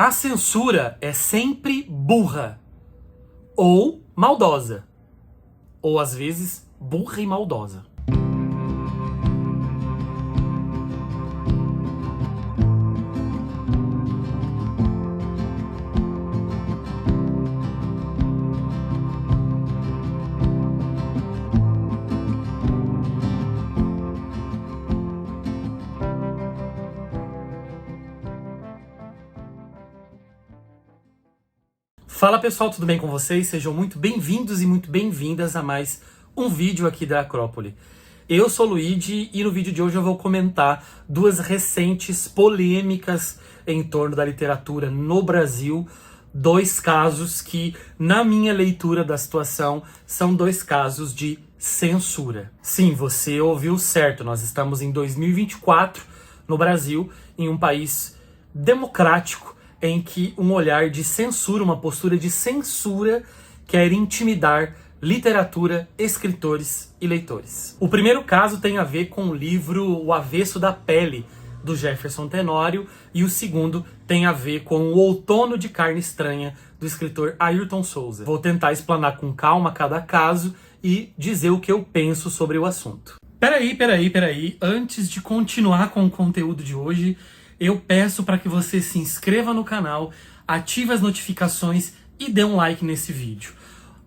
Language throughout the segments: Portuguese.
A censura é sempre burra ou maldosa, ou às vezes burra e maldosa. Fala pessoal, tudo bem com vocês? Sejam muito bem-vindos e muito bem-vindas a mais um vídeo aqui da Acrópole. Eu sou o Luigi e no vídeo de hoje eu vou comentar duas recentes polêmicas em torno da literatura no Brasil. Dois casos que, na minha leitura da situação, são dois casos de censura. Sim, você ouviu certo, nós estamos em 2024 no Brasil, em um país democrático, em que um olhar de censura, uma postura de censura quer intimidar literatura, escritores e leitores. O primeiro caso tem a ver com o livro O Avesso da Pele, do Jefferson Tenório, e o segundo tem a ver com O Outono de Carne Estranha, do escritor Ayrton Souza. Vou tentar explanar com calma cada caso e dizer o que eu penso sobre o assunto. Peraí. Antes de continuar com o conteúdo de hoje, eu peço para que você se inscreva no canal, ative as notificações e dê um like nesse vídeo.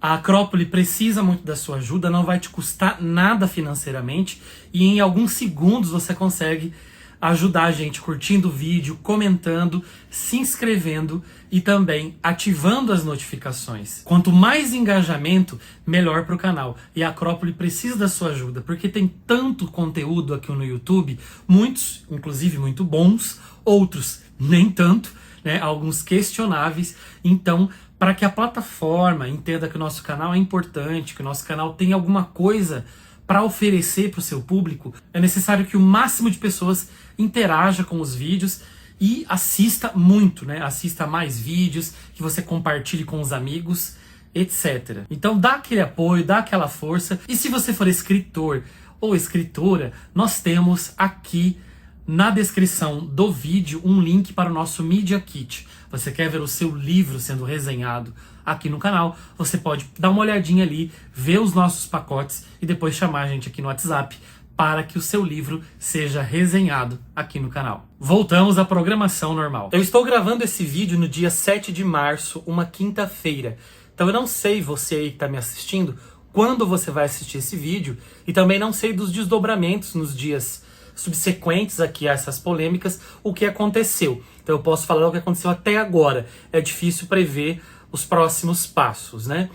A Acrópole precisa muito da sua ajuda, não vai te custar nada financeiramente e em alguns segundos você consegue ajudar a gente curtindo o vídeo, comentando, se inscrevendo e também ativando as notificações. Quanto mais engajamento, melhor para o canal. E a Acrópole precisa da sua ajuda, porque tem tanto conteúdo aqui no YouTube, muitos, inclusive muito bons, outros nem tanto, né? Alguns questionáveis. Então, para que a plataforma entenda que o nosso canal é importante, que o nosso canal tem alguma coisa para oferecer para o seu público, é necessário que o máximo de pessoas interaja com os vídeos e assista muito, né? Assista mais vídeos, que você compartilhe com os amigos, etc. Então dá aquele apoio, dá aquela força. E se você for escritor ou escritora, nós temos aqui na descrição do vídeo um link para o nosso Media Kit. Você quer ver o seu livro sendo resenhado aqui no canal, você pode dar uma olhadinha ali, ver os nossos pacotes e depois chamar a gente aqui no WhatsApp para que o seu livro seja resenhado aqui no canal. Voltamos à programação normal. Eu estou gravando esse vídeo no dia 7 de março, uma quinta-feira. Então eu não sei, você aí que está me assistindo, quando você vai assistir esse vídeo, e também não sei dos desdobramentos nos dias subsequentes aqui a essas polêmicas, o que aconteceu. Então eu posso falar o que aconteceu até agora. É difícil prever os próximos passos, né?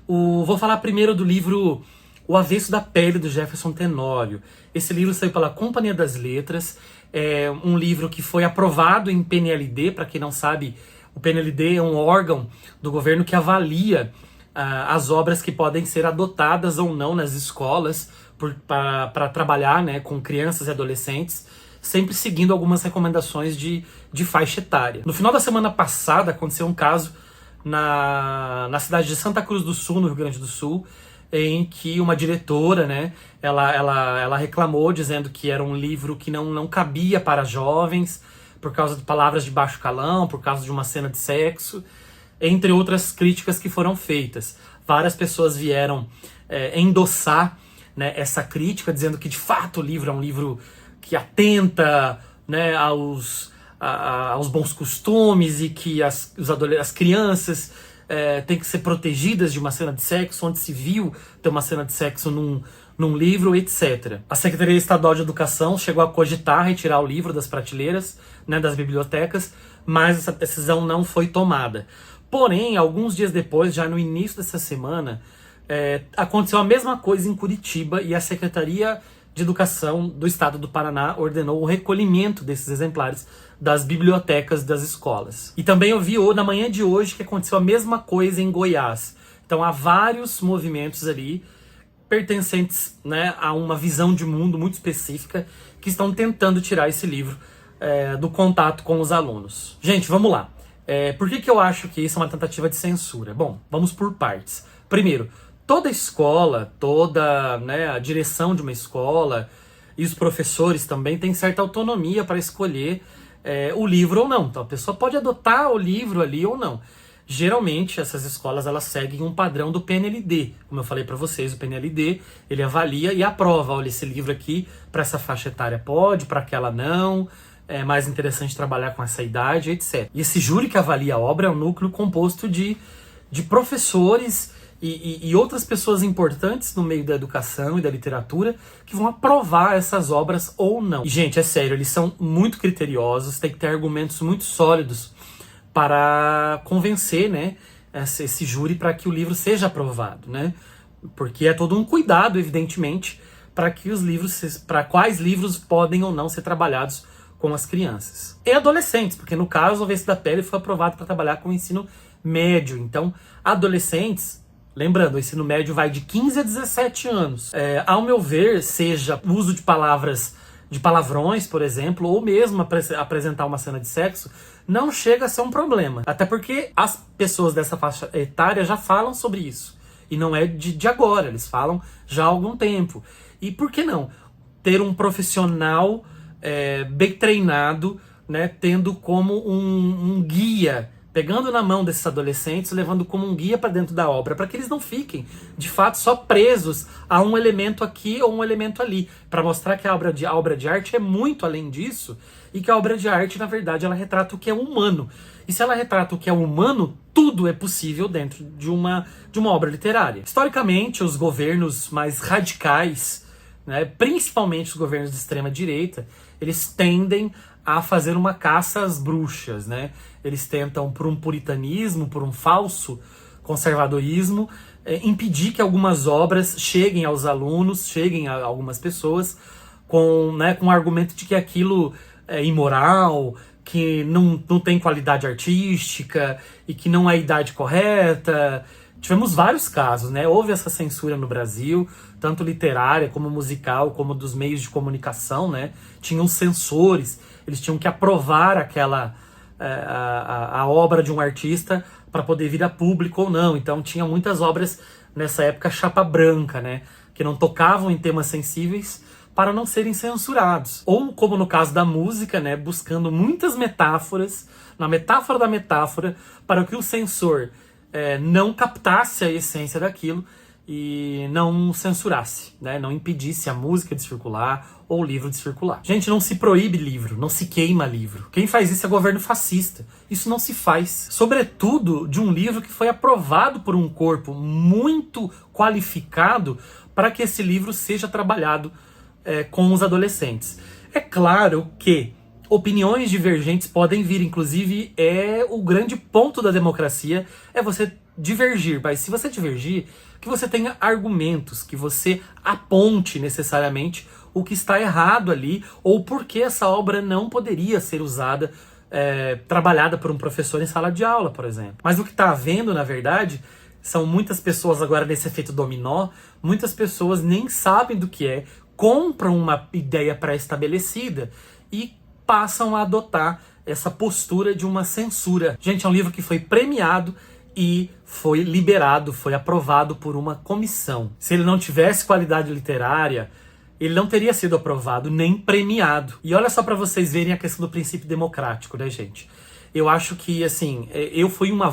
Vou falar primeiro do livro O Avesso da Pele, do Jefferson Tenório. Esse livro saiu pela Companhia das Letras, é um livro que foi aprovado em PNLD. Para quem não sabe, o PNLD é um órgão do governo que avalia as obras que podem ser adotadas ou não nas escolas para trabalhar, né, com crianças e adolescentes, sempre seguindo algumas recomendações de faixa etária. No final da semana passada aconteceu um caso na cidade de Santa Cruz do Sul, no Rio Grande do Sul, em que uma diretora, né, ela reclamou dizendo que era um livro que não cabia para jovens, por causa de palavras de baixo calão, por causa de uma cena de sexo, entre outras críticas que foram feitas. Várias pessoas vieram endossar, né, essa crítica, dizendo que de fato o livro é um livro que atenta, né, aos bons costumes e que as crianças têm que ser protegidas de uma cena de sexo, onde se viu ter uma cena de sexo num livro, etc. A Secretaria Estadual de Educação chegou a cogitar retirar o livro das prateleiras, né, das bibliotecas, mas essa decisão não foi tomada. Porém, alguns dias depois, já no início dessa semana, aconteceu a mesma coisa em Curitiba e a Secretaria de Educação do Estado do Paraná ordenou o recolhimento desses exemplares das bibliotecas das escolas. E também eu vi na manhã de hoje que aconteceu a mesma coisa em Goiás. Então há vários movimentos ali pertencentes, né, a uma visão de mundo muito específica que estão tentando tirar esse livro do contato com os alunos. Gente, vamos lá. Por que eu acho que isso é uma tentativa de censura? Bom, vamos por partes. Primeiro, toda escola, né, a direção de uma escola e os professores também têm certa autonomia para escolher o livro ou não. Então a pessoa pode adotar o livro ali ou não. Geralmente essas escolas elas seguem um padrão do PNLD. Como eu falei para vocês, o PNLD ele avalia e aprova. Olha, esse livro aqui para essa faixa etária pode, para aquela não. É mais interessante trabalhar com essa idade, etc. E esse júri que avalia a obra é um núcleo composto de professores e outras pessoas importantes no meio da educação e da literatura que vão aprovar essas obras ou não. E, gente, é sério, eles são muito criteriosos, tem que ter argumentos muito sólidos para convencer, né, esse júri para que o livro seja aprovado, né? Porque é todo um cuidado, evidentemente, para quais livros podem ou não ser trabalhados com as crianças. E adolescentes, porque no caso o Vence da Pele foi aprovado para trabalhar com o ensino médio. Então, adolescentes, lembrando, o ensino médio vai de 15 a 17 anos. Ao meu ver, seja o uso de palavrões, por exemplo, ou mesmo apresentar uma cena de sexo, não chega a ser um problema. Até porque as pessoas dessa faixa etária já falam sobre isso. E não é de agora, eles falam já há algum tempo. E por que não? Ter um profissional bem treinado, né, tendo como um guia, pegando na mão desses adolescentes, levando como um guia para dentro da obra, para que eles não fiquem, de fato, só presos a um elemento aqui ou um elemento ali, para mostrar que a obra de arte é muito além disso, e que a obra de arte, na verdade, ela retrata o que é humano. E se ela retrata o que é humano, tudo é possível dentro de uma obra literária. Historicamente, os governos mais radicais, né, principalmente os governos de extrema-direita, eles tendem a fazer uma caça às bruxas, né? Eles tentam, por um puritanismo, por um falso conservadorismo, impedir que algumas obras cheguem aos alunos, cheguem a algumas pessoas, com o argumento de que aquilo é imoral, que não tem qualidade artística e que não é a idade correta. Tivemos vários casos, né? Houve essa censura no Brasil, tanto literária como musical, como dos meios de comunicação, né? Tinham censores, eles tinham que aprovar a obra de um artista para poder vir a público ou não. Então tinha muitas obras nessa época chapa branca, né? Que não tocavam em temas sensíveis para não serem censurados. Ou, como no caso da música, né? Buscando muitas metáforas, na metáfora da metáfora, para que o censor não captasse a essência daquilo e não censurasse, né? Não impedisse a música de circular ou o livro de circular. Gente, não se proíbe livro, não se queima livro. Quem faz isso é governo fascista. Isso não se faz. Sobretudo de um livro que foi aprovado por um corpo muito qualificado para que esse livro seja trabalhado com os adolescentes. É claro que opiniões divergentes podem vir, inclusive o grande ponto da democracia é você divergir, mas se você divergir, que você tenha argumentos, que você aponte necessariamente o que está errado ali, ou por que essa obra não poderia ser usada, trabalhada por um professor em sala de aula, por exemplo. Mas o que está havendo, na verdade, são muitas pessoas agora nesse efeito dominó, muitas pessoas nem sabem do que é, compram uma ideia pré-estabelecida e passam a adotar essa postura de uma censura. Gente, é um livro que foi premiado e foi liberado, foi aprovado por uma comissão. Se ele não tivesse qualidade literária, ele não teria sido aprovado nem premiado. E olha só para vocês verem a questão do princípio democrático, né, gente? Eu acho que, assim, eu fui uma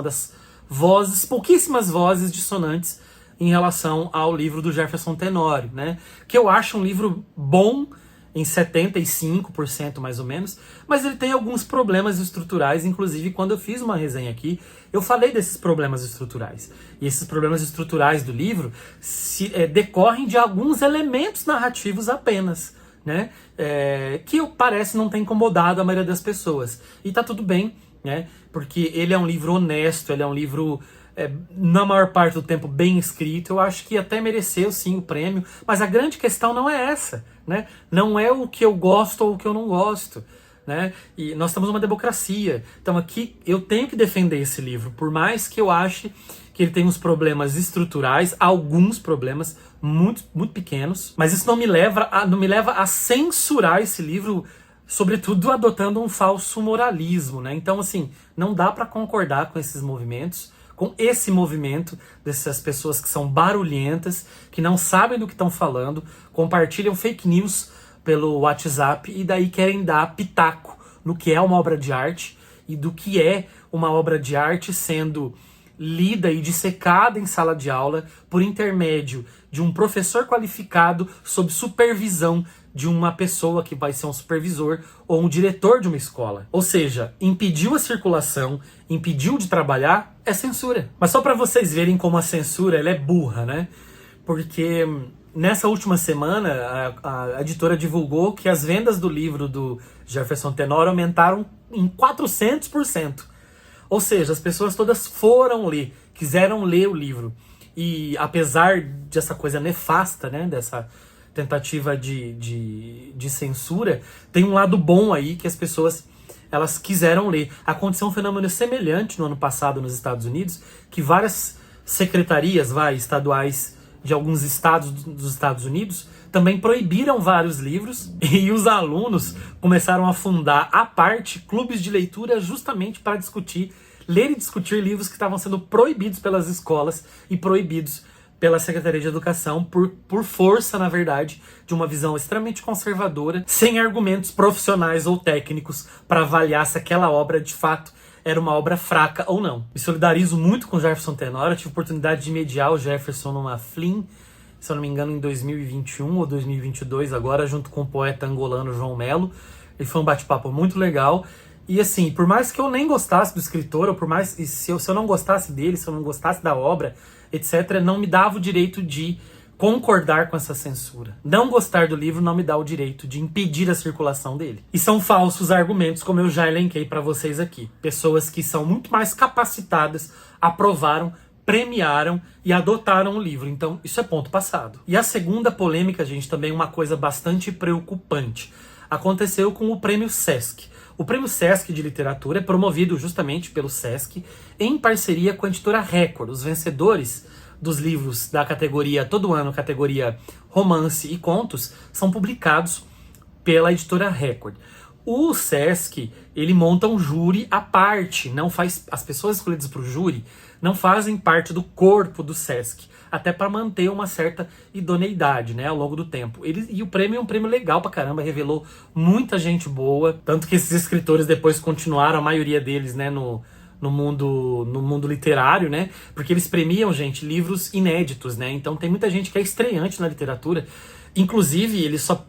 das vozes, pouquíssimas vozes dissonantes em relação ao livro do Jefferson Tenório, né? Que eu acho um livro bom, em 75% mais ou menos, mas ele tem alguns problemas estruturais, inclusive quando eu fiz uma resenha aqui, eu falei desses problemas estruturais. E esses problemas estruturais do livro decorrem de alguns elementos narrativos apenas, né? Que parece não ter incomodado a maioria das pessoas. E tá tudo bem, né? Porque ele é um livro honesto, ele é um livro na maior parte do tempo bem escrito. Eu acho que até mereceu sim o prêmio, mas a grande questão não é essa, né? Não é o que eu gosto ou o que eu não gosto, né? E nós estamos numa democracia, então aqui eu tenho que defender esse livro, por mais que eu ache que ele tem uns problemas estruturais, alguns problemas muito, muito pequenos, mas isso não me leva a censurar esse livro, sobretudo adotando um falso moralismo, né? Então, assim, não dá para concordar com esses movimentos, com esse movimento dessas pessoas que são barulhentas, que não sabem do que estão falando, compartilham fake news pelo WhatsApp e daí querem dar pitaco no que é uma obra de arte e do que é uma obra de arte sendo lida e dissecada em sala de aula por intermédio de um professor qualificado sob supervisão de uma pessoa que vai ser um supervisor ou um diretor de uma escola. Ou seja, impediu a circulação, impediu de trabalhar, é censura. Mas só para vocês verem como a censura ela é burra, né? Porque nessa última semana a editora divulgou que as vendas do livro do Jefferson Tenório aumentaram em 400%. Ou seja, as pessoas todas foram ler, quiseram ler o livro. E apesar dessa coisa nefasta, né, dessa tentativa de censura, tem um lado bom aí que as pessoas elas quiseram ler. Aconteceu um fenômeno semelhante no ano passado nos Estados Unidos, que várias secretarias estaduais de alguns estados dos Estados Unidos também proibiram vários livros e os alunos começaram a fundar à parte clubes de leitura justamente para ler e discutir livros que estavam sendo proibidos pelas escolas e proibidos pela Secretaria de Educação por força, na verdade, de uma visão extremamente conservadora, sem argumentos profissionais ou técnicos para avaliar se aquela obra de fato era uma obra fraca ou não. Me solidarizo muito com o Jefferson Tenório, eu tive a oportunidade de mediar o Jefferson numa FLIM, se eu não me engano em 2021 ou 2022 agora, junto com o poeta angolano João Melo, e foi um bate-papo muito legal. E assim, por mais que eu nem gostasse do escritor, ou por mais se eu não gostasse dele, se eu não gostasse da obra, etc., não me dava o direito de concordar com essa censura. Não gostar do livro não me dá o direito de impedir a circulação dele. E são falsos argumentos, como eu já elenquei para vocês aqui. Pessoas que são muito mais capacitadas aprovaram, premiaram e adotaram o livro. Então, isso é ponto passado. E a segunda polêmica, gente, também é uma coisa bastante preocupante. Aconteceu com o Prêmio Sesc. O Prêmio Sesc de Literatura é promovido justamente pelo Sesc em parceria com a editora Record. Os vencedores dos livros da categoria, todo ano, categoria romance e contos, são publicados pela editora Record. O Sesc, ele monta um júri à parte, não faz, as pessoas escolhidas para o júri não fazem parte do corpo do Sesc, até para manter uma certa idoneidade, né, ao longo do tempo. E o prêmio é um prêmio legal pra caramba, revelou muita gente boa, tanto que esses escritores depois continuaram, a maioria deles, né, no mundo literário, né, porque eles premiam, gente, livros inéditos, né, então tem muita gente que é estreante na literatura, inclusive eles só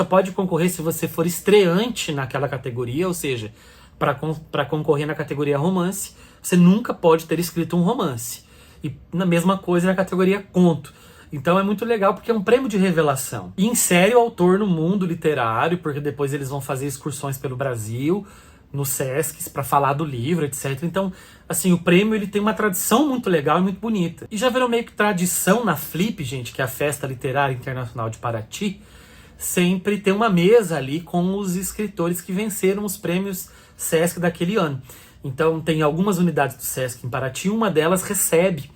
pode concorrer se você for estreante naquela categoria, ou seja, para concorrer na categoria romance, você nunca pode ter escrito um romance. E na mesma coisa na categoria conto. Então é muito legal porque é um prêmio de revelação. E insere o autor no mundo literário, porque depois eles vão fazer excursões pelo Brasil, no Sesc, para falar do livro, etc. Então, assim, o prêmio ele tem uma tradição muito legal e muito bonita. E já virou meio que tradição na Flip, gente, que é a Festa Literária Internacional de Paraty, sempre tem uma mesa ali com os escritores que venceram os prêmios Sesc daquele ano. Então tem algumas unidades do Sesc em Paraty, uma delas recebe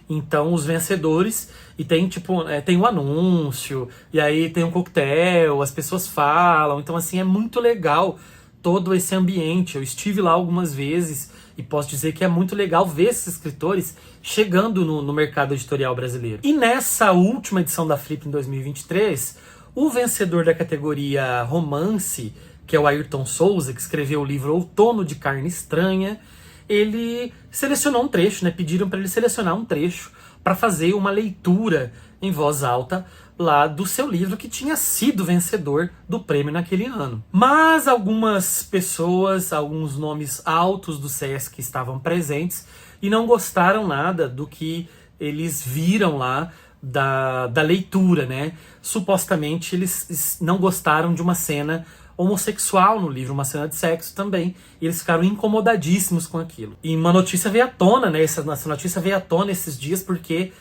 então os vencedores e tem tipo, tem um anúncio, e aí tem um coquetel, as pessoas falam, então assim é muito legal todo esse ambiente. Eu estive lá algumas vezes e posso dizer que é muito legal ver esses escritores chegando no mercado editorial brasileiro. E nessa última edição da Flip em 2023, o vencedor da categoria romance, que é o Ayrton Souza, que escreveu o livro Outono de Carne Estranha, ele selecionou um trecho, né? Pediram para ele selecionar um trecho para fazer uma leitura em voz alta lá do seu livro que tinha sido vencedor do prêmio naquele ano. Mas algumas pessoas, alguns nomes altos do Sesc estavam presentes e não gostaram nada do que eles viram lá da leitura, né? Supostamente eles não gostaram de uma cena homossexual no livro, uma cena de sexo também, e eles ficaram incomodadíssimos com aquilo. E uma notícia veio à tona, né? Essa notícia veio à tona esses dias porque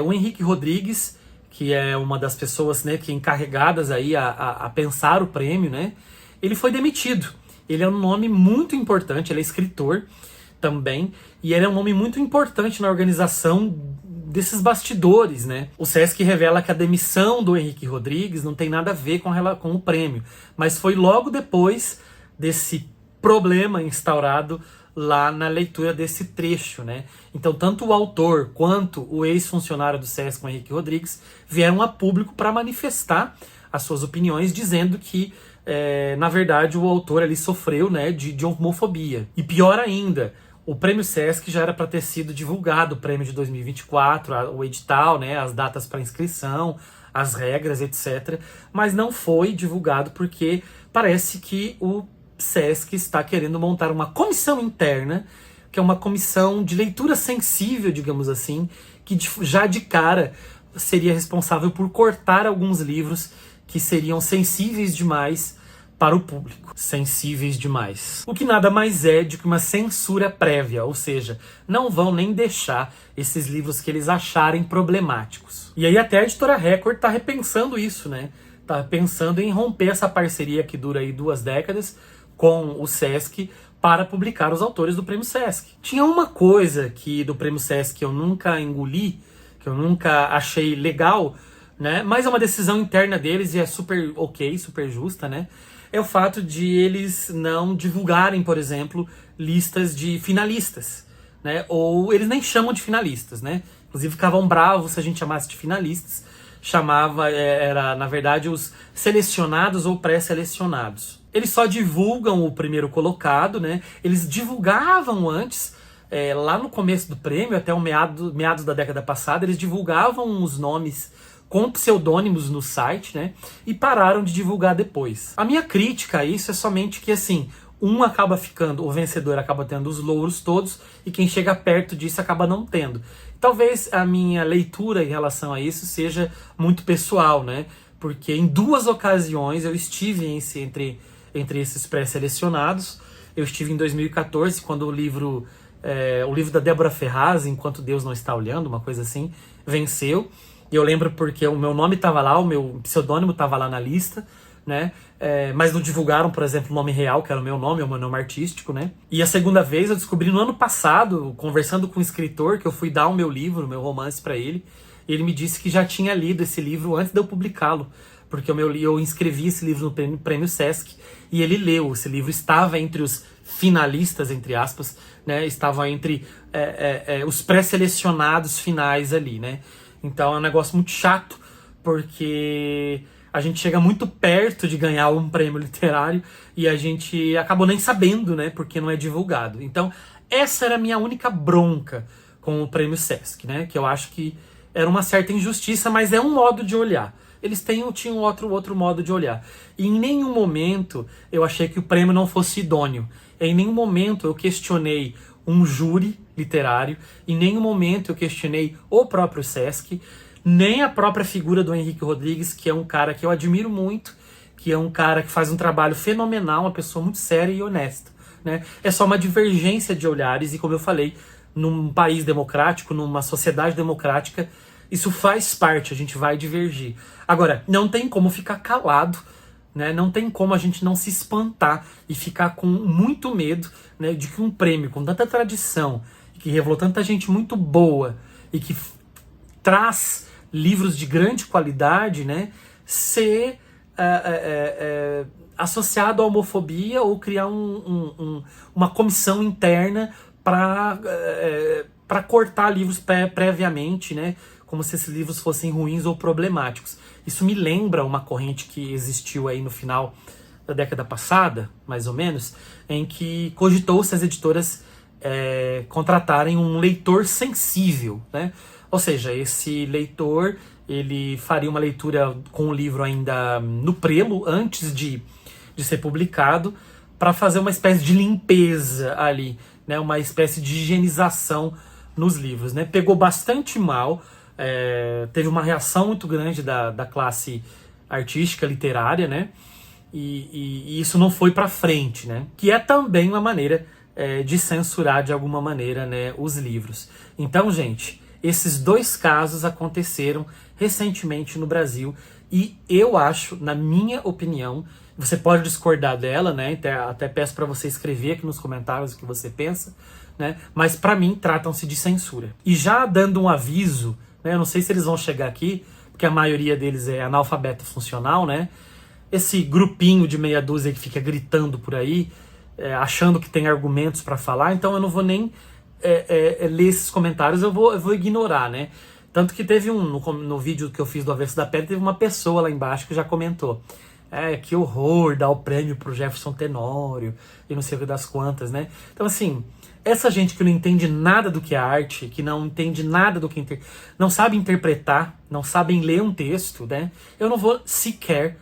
o Henrique Rodrigues, que é uma das pessoas, né, que encarregadas aí a pensar o prêmio, né? Ele foi demitido. Ele é um nome muito importante, ele é escritor também, e ele é um nome muito importante na organização desses bastidores, né? O Sesc revela que a demissão do Henrique Rodrigues não tem nada a ver com o prêmio, mas foi logo depois desse problema instaurado lá na leitura desse trecho, né? Então, tanto o autor quanto o ex-funcionário do Sesc, o Henrique Rodrigues, vieram a público para manifestar as suas opiniões, dizendo que na verdade, o autor ali sofreu, né, de homofobia. E pior ainda, o Prêmio Sesc já era para ter sido divulgado, o prêmio de 2024, o edital, né, as datas para inscrição, as regras, etc. Mas não foi divulgado porque parece que o Sesc está querendo montar uma comissão interna, que é uma comissão de leitura sensível, digamos assim, que já de cara seria responsável por cortar alguns livros que seriam sensíveis demais para o público. Sensíveis demais. O que nada mais é do que uma censura prévia, ou seja, não vão nem deixar esses livros que eles acharem problemáticos. E aí até a editora Record tá repensando isso, né? Tá pensando em romper essa parceria que dura aí 2 décadas com o Sesc para publicar os autores do Prêmio Sesc. Tinha uma coisa que do Prêmio Sesc que eu nunca engoli, que eu nunca achei legal, né? Mas é uma decisão interna deles e é super ok, super justa, né? É o fato de eles não divulgarem, por exemplo, listas de finalistas, né? Ou eles nem chamam de finalistas, né? Inclusive ficavam bravos se a gente chamasse de finalistas. Chamava, era na verdade os selecionados ou pré-selecionados. Eles só divulgam o primeiro colocado, né? Eles divulgavam antes, lá no começo do prêmio, até o meados da década passada, eles divulgavam os nomes com pseudônimos no site, né? E pararam de divulgar depois. A minha crítica a isso é somente que, assim, o vencedor acaba tendo os louros todos e quem chega perto disso acaba não tendo. Talvez a minha leitura em relação a isso seja muito pessoal, né? Porque em 2 ocasiões eu estive entre esses pré-selecionados. Eu estive em 2014, quando o livro da Débora Ferraz, Enquanto Deus Não Está Olhando, uma coisa assim, venceu. E eu lembro porque o meu nome estava lá, o meu pseudônimo estava lá na lista, né? Mas não divulgaram, por exemplo, o nome real, que era o meu nome artístico, né? E a segunda vez eu descobri no ano passado, conversando com um escritor, que eu fui dar o meu livro, o meu romance para ele, e ele me disse que já tinha lido esse livro antes de eu publicá-lo, porque eu inscrevi esse livro no Prêmio Sesc, e ele leu. Esse livro estava entre os finalistas, entre aspas, né? Estava entre os pré-selecionados finais ali, né? Então é um negócio muito chato, porque a gente chega muito perto de ganhar um prêmio literário e a gente acabou nem sabendo, né? Porque não é divulgado. Então essa era a minha única bronca com o Prêmio Sesc, né? Que eu acho que era uma certa injustiça, mas é um modo de olhar. Eles tinham outro modo de olhar. E em nenhum momento eu achei que o prêmio não fosse idôneo. Em nenhum momento eu questionei um júri literário, em nenhum momento eu questionei o próprio Sesc, nem a própria figura do Henrique Rodrigues, que é um cara que eu admiro muito, que é um cara que faz um trabalho fenomenal, uma pessoa muito séria e honesta, né? É só uma divergência de olhares e, como eu falei, num país democrático, numa sociedade democrática, isso faz parte, a gente vai divergir. Agora, não tem como ficar calado, né? Não tem como a gente não se espantar e ficar com muito medo, né, de que um prêmio com tanta tradição, que revelou tanta gente muito boa e que traz livros de grande qualidade, né, ser associado à homofobia ou criar uma comissão interna para cortar livros previamente, né, como se esses livros fossem ruins ou problemáticos. Isso me lembra uma corrente que existiu aí no final da década passada, mais ou menos, em que cogitou-se as editoras contratarem um leitor sensível, né? Ou seja, esse leitor, ele faria uma leitura com o livro ainda no prelo, antes de ser publicado, para fazer uma espécie de limpeza ali, né? Uma espécie de higienização nos livros, né? Pegou bastante mal, teve uma reação muito grande da classe artística, literária, né? E isso não foi para frente, né? Que é também uma maneira de censurar de alguma maneira, né, os livros. Então, gente, esses 2 casos aconteceram recentemente no Brasil e eu acho, na minha opinião, você pode discordar dela, né? Até peço para você escrever aqui nos comentários o que você pensa, né? Mas para mim tratam-se de censura. E já dando um aviso, né? Eu não sei se eles vão chegar aqui, porque a maioria deles é analfabeto funcional, né? Esse grupinho de meia dúzia que fica gritando por aí, achando que tem argumentos para falar, então eu não vou nem ler esses comentários, eu vou ignorar, né? Tanto que teve no vídeo que eu fiz do Avesso da Pele, teve uma pessoa lá embaixo que já comentou: Que horror dar o prêmio pro Jefferson Tenório e não sei o que das quantas, né? Então, assim, essa gente que não entende nada do que é arte, que não entende nada do que... não sabe interpretar, não sabem ler um texto, né? Eu não vou sequer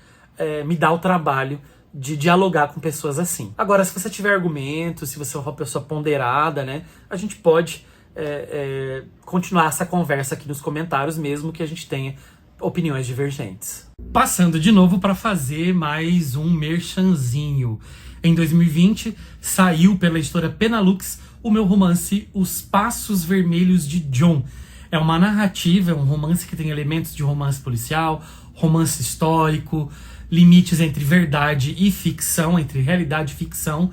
me dar o trabalho de dialogar com pessoas assim. Agora, se você tiver argumentos, se você é uma pessoa ponderada, né? A gente pode continuar essa conversa aqui nos comentários, mesmo que a gente tenha opiniões divergentes. Passando de novo para fazer mais um merchanzinho. Em 2020, saiu pela editora Penalux o meu romance Os Passos Vermelhos de John. É uma narrativa, é um romance que tem elementos de romance policial, romance histórico, limites entre verdade e ficção, entre realidade e ficção,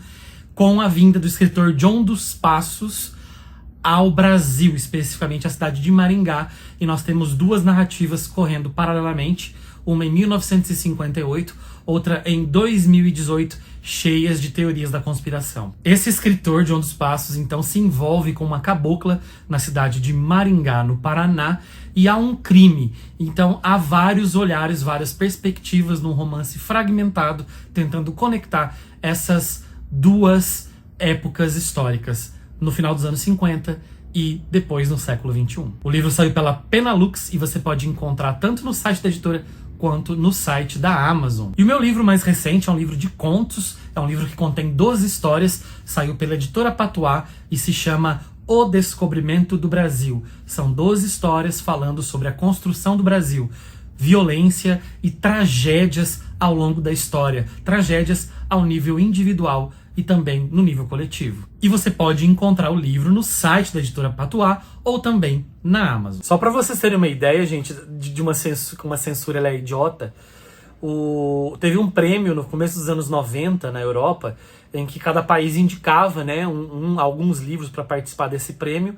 com a vinda do escritor John dos Passos ao Brasil, especificamente a cidade de Maringá, e nós temos duas narrativas correndo paralelamente, uma em 1958, outra em 2018, cheias de teorias da conspiração. Esse escritor, John dos Passos, então se envolve com uma cabocla na cidade de Maringá, no Paraná, e há um crime. Então há vários olhares, várias perspectivas num romance fragmentado, tentando conectar essas duas épocas históricas, no final dos anos 50 e depois no século 21. O livro saiu pela Penalux e você pode encontrar tanto no site da editora quanto no site da Amazon. E o meu livro mais recente é um livro de contos, é um livro que contém 12 histórias, saiu pela editora Patuá e se chama O Descobrimento do Brasil. São 12 histórias falando sobre a construção do Brasil, violência e tragédias ao longo da história, tragédias ao nível individual e também no nível coletivo. E você pode encontrar o livro no site da editora Patuá ou também na Amazon. Só para vocês terem uma ideia, gente, de uma censura ela é idiota, teve um prêmio no começo dos anos 90 na Europa, em que cada país indicava, né, alguns livros para participar desse prêmio,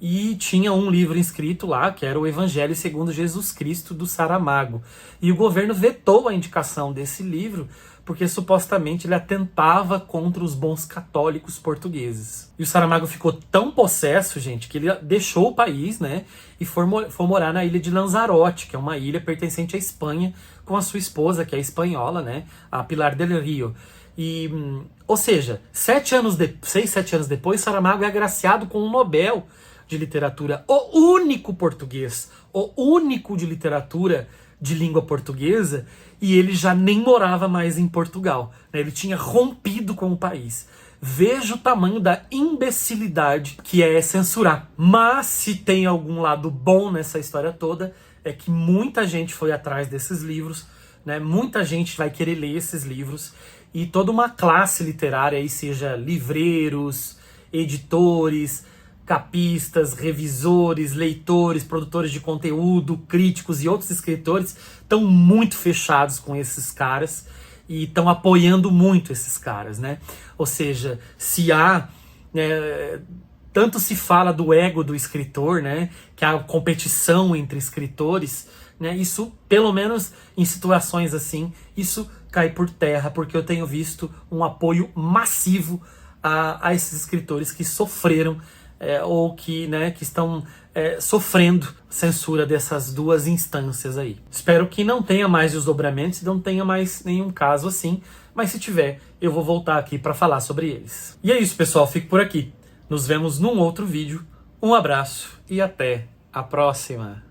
e tinha um livro inscrito lá, que era o Evangelho segundo Jesus Cristo, do Saramago. E o governo vetou a indicação desse livro, porque supostamente ele atentava contra os bons católicos portugueses. E o Saramago ficou tão possesso, gente, que ele deixou o país, né, e foi morar na ilha de Lanzarote, que é uma ilha pertencente à Espanha, com a sua esposa, que é espanhola, né, a Pilar del Rio. E, ou seja, 6, 7 anos depois, Saramago é agraciado com um Nobel de literatura, o único português, o único de literatura de língua portuguesa, e ele já nem morava mais em Portugal, né? Ele tinha rompido com o país. Veja o tamanho da imbecilidade que é censurar. Mas se tem algum lado bom nessa história toda, é que muita gente foi atrás desses livros, né? Muita gente vai querer ler esses livros, e toda uma classe literária, aí seja livreiros, editores, capistas, revisores, leitores, produtores de conteúdo, críticos e outros escritores estão muito fechados com esses caras e estão apoiando muito esses caras, né? Ou seja, se há... tanto se fala do ego do escritor, né? Que há competição entre escritores, né? Isso, pelo menos em situações assim, isso cai por terra, porque eu tenho visto um apoio massivo a esses escritores que sofreram ou que, né, que estão sofrendo censura dessas duas instâncias aí. Espero que não tenha mais desdobramentos, não tenha mais nenhum caso assim, mas se tiver, eu vou voltar aqui para falar sobre eles. E é isso, pessoal, fico por aqui. Nos vemos num outro vídeo, um abraço e até a próxima!